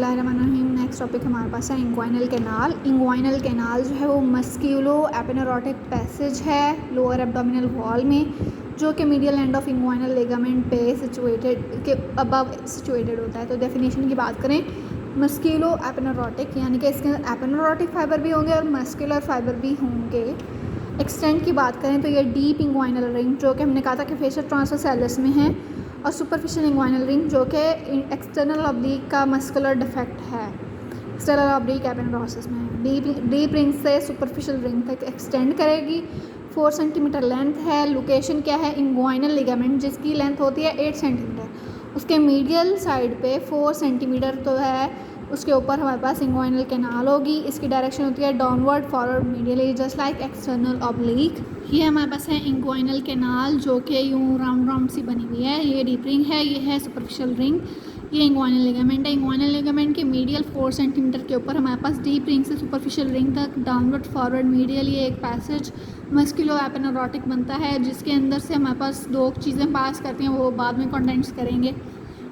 बिस्मिल्लाहिर्रहमानिर्रहीम। Next topic हमारे पास है इंग्वाइनल कैनाल। इंग्वाइनल कैनाल जो है वो मस्क्यूलो एपिनेरोटिक पैसेज है लोअर एब्डोमिनल वॉल में, जो कि medial end of inguinal ligament पे सिचुएटेड के अबव सिचुएटेड होता है। तो डेफिनेशन की बात करें, मस्क्यूलो एपिनेरोटिक यानी कि इसके अंदर एपिनेरोटिक फाइबर भी होंगे और मस्कुलर फाइबर भी होंगे। एक्सटेंट की बात करें तो ये डीप इंग्वाइनल रिंग जो कि हमने कहा था कि फेशियल ट्रांसवर्सैलिस में है, और सुपरफिशियल इंग्वाइनल रिंग जो कि एक्सटर्नल ऑब्लिक का मस्कुलर डिफेक्ट है, एक्सटर्नल ऑब्लिक एपिनेरोसिस में है। डीप रिंग से सुपरफिशियल रिंग तक एक्सटेंड करेगी। 4 सेंटीमीटर लेंथ है। लोकेशन क्या है? इंग्वाइनल लिगामेंट जिसकी लेंथ होती है 8 सेंटीमीटर, उसके मीडियल साइड पे 4 सेंटीमीटर तो है, उसके ऊपर हमारे पास इंग्वाइनल कैनाल होगी। इसकी डायरेक्शन होती है downward, forward, medially, just like external oblique. ये हमारे पास है इंग्वाइनल कैनाल जो कि यूँ राउंड राउंड सी बनी हुई है। ये डीप रिंग है, ये है सुपरफिशियल रिंग, ये इंग्वाइनल लिगामेंट है। इंग्वाइनल लिगामेंट के मीडियल 4 सेंटीमीटर के ऊपर हमारे पास डीप रिंग से सुपरफिशियल रिंग तक डाउनवर्ड, फॉरवर्ड, मीडियल ये एक पैसेज मस्कुलो एपिनेरोटिक बनता है, जिसके अंदर से हमारे पास 2 चीज़ें पास करती हैं, वो बाद में कंडेंस करेंगे।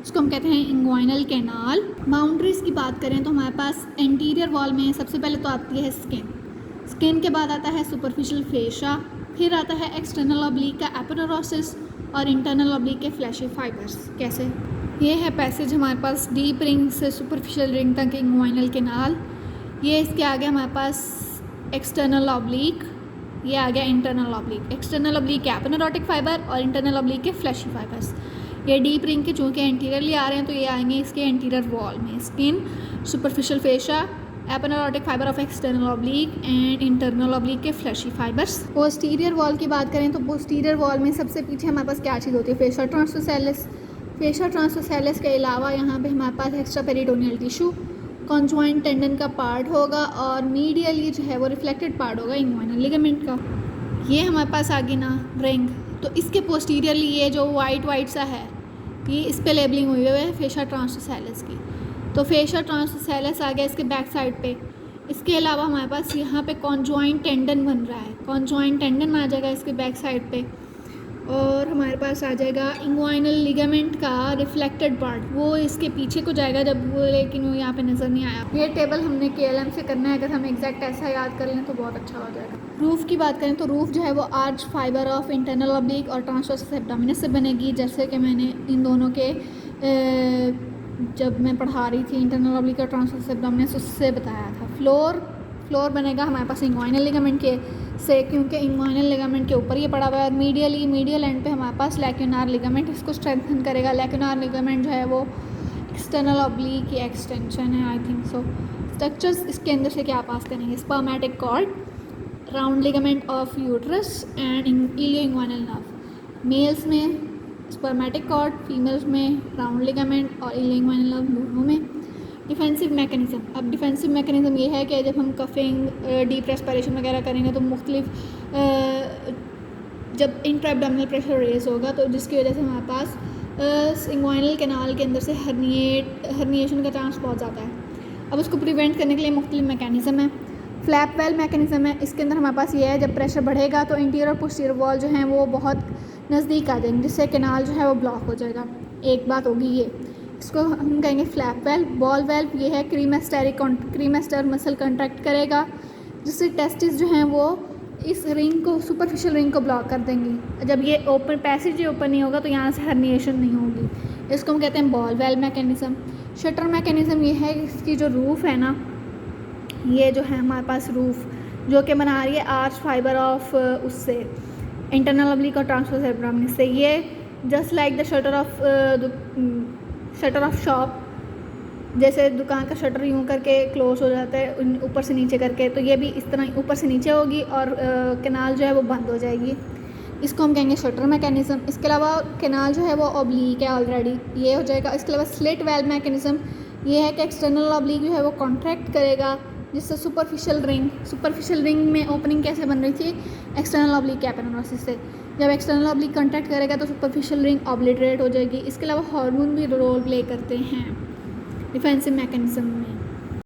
इसको हम कहते हैं इंग्वाइनल कैनाल। बाउंड्रीज़ की बात करें तो हमारे पास एंटीरियर वॉल में सबसे पहले तो आती है स्किन के बाद आता है सुपरफिशियल फेशा, फिर आता है एक्सटर्नल ऑब्लिक का एपिनेरोसिस और इंटरनल ऑब्लिक के फ्लैशी फाइबर्स। कैसे? ये है पैसेज हमारे पास डीप रिंग से सुपरफिशियल रिंग तक इंग्वाइनल कैनाल। ये इसके आगे हमारे पास एक्सटर्नल ऑब्लिक, ये आ गया इंटरनल ऑब्लिक। एक्सटर्नल ऑब्लिक के एपिनेरोटिक फाइबर और इंटरनल ऑब्लिक के फ्लैशी फाइबर्स। ये डीप रिंग के चूँकि एंटीरियरली आ रहे हैं तो ये आएंगे इसके एंटीरियर वॉल में। Skin, superficial fascia, aponeurotic fiber of external oblique and internal oblique के फ्लैशी फाइबर्स। पोस्टीरियर वॉल की बात करें तो पोस्टीरियर वॉल में सबसे पीछे हमारे पास क्या चीज़ होती है? Facial transversalis. फेशियल ट्रांसवर्सैलिस के अलावा यहाँ पे हमारे पास extra peritoneal tissue, conjoint tendon का पार्ट होगा और मीडियली जो है वो रिफ्लेक्टेड पार्ट होगा इंग्वाइनल लिगामेंट का। ये हमारे पास आ गई ना रिंग, तो इसके पोस्टीरियरली ये जो वाइट सा है, ये इस पे लेबलिंग हुई हुई है फेशियल ट्रांसवर्सैलिस की। तो फेशियल ट्रांसवर्सैलिस आ गया इसके बैक साइड पे। इसके अलावा हमारे पास यहाँ पे कॉन्जॉइंट टेंडन बन रहा है, कॉन्जॉइंट टेंडन आ जाएगा इसके बैक साइड पे, और हमारे पास आ जाएगा इंग्वाइनल लिगामेंट का रिफ्लेक्टेड पार्ट, वो इसके पीछे को जाएगा जब वो, लेकिन वो यहाँ पे नज़र नहीं आया। ये टेबल हमने KLM से करना है, अगर हम एग्जैक्ट ऐसा याद कर लें तो बहुत अच्छा हो जाएगा। रूफ़ की बात करें तो रूफ़ जो है वो arch fibre of internal oblique और ट्रांसवर्स एब्डोमिनस से बनेगी, जैसे कि मैंने इन दोनों के जब मैं पढ़ा रही थी इंटरनल ऑब्लिक और ट्रांसवर्स एब्डोमिनस उससे बताया था। फ्लोर बनेगा हमारे पास इंग्वाइनल लिगामेंट के से, क्योंकि इंग्वाइनल लिगामेंट के ऊपर ये पड़ा हुआ है, और मीडियल एंड पे हमारे पास लैक्यूनार लिगामेंट इसको स्ट्रेंथन करेगा। लैक्यूनार लिगामेंट जो है वो एक्सटर्नल ऑब्लिक की एक्सटेंशन है, आई थिंक सो। स्ट्रक्चर्स इसके अंदर से क्या पास करेंगे? Spermatic cord, round ligament of uterus and ilio inguinal nerve. Males में स्पर्मेटिक कॉर्ड, फीमेल्स में राउंड लिगामेंट और इलियो इंग्वाइनल नर्व दोनों में। डिफेंसिव मैकेनिज़्म, अब डिफेंसिव मैकेनिज़्म ये है कि जब हम कफिंग, डीप रेस्पिरेशन वगैरह करेंगे तो मुख्तलिफ जब इंट्राएब्डोमिनल प्रेशर रेज होगा तो जिसकी वजह से हमारे पास इंग्वाइनल कैनाल के अंदर से हर्निएशन का चांस बहुत ज़्यादा है। अब उसको प्रिवेंट करने के लिए मुख्तलिफ मैकेनिज़्म है। फ्लैप वेल मैकेनिज़्म है, इसके अंदर हमारे पास ये है जब प्रेशर बढ़ेगा तो इंटीरियर और पोस्टीरियर वॉल जो हैं वो बहुत नज़दीक आ जाएंगे, जिससे कैनाल जो है वो ब्लॉक हो जाएगा। एक बात होगी ये, इसको हम कहेंगे फ्लैप वेल्व। बॉल वेल्व ये है, क्रीमेस्टर मसल कंट्रैक्ट करेगा, जिससे टेस्टिस जो हैं वो इस रिंग को, सुपरफिशियल रिंग को ब्लॉक कर देंगी। जब ये ओपन पैसेज ये ओपन नहीं होगा तो यहाँ से हर्निएशन नहीं होगी। इसको हम कहते हैं ball valve mechanism. Shutter mechanism ये है, इसकी जो रूफ़ है ना, ये जो है हमारे पास रूफ़ जो कि बना रही है आर्च फाइबर ऑफ उससे इंटरनल ऑब्लिक और ट्रांसवर्स एब्डोमिनस से। ये just like the shutter of shop, जैसे दुकान का शटर यूँ करके क्लोज हो जाता है ऊपर से नीचे करके, तो ये भी इस तरह ऊपर से नीचे होगी और कैनाल जो है वो बंद हो जाएगी। इसको हम कहेंगे शटर मैकेनिज़्म। इसके अलावा कैनाल जो है वो ऑब्लिक है ऑलरेडी, ये हो जाएगा। इसके अलावा स्लिट वेल्व मैकेनिज़्म ये है कि एक्सटर्नल ऑब्लिक जो है वो कॉन्ट्रैक्ट करेगा, जिससे सुपरफिशियल रिंग में ओपनिंग कैसे बन रही थी? एक्सटर्नल ऑब्लिक एपिनेरोसिस से। जब एक्सटर्नल ऑब्लिक कॉन्ट्रैक्ट करेगा तो सुपरफिशियल रिंग ऑब्लिटरेट हो जाएगी। इसके अलावा हार्मोन भी रोल प्ले करते हैं डिफेंसिव मैकेनिज़्म में।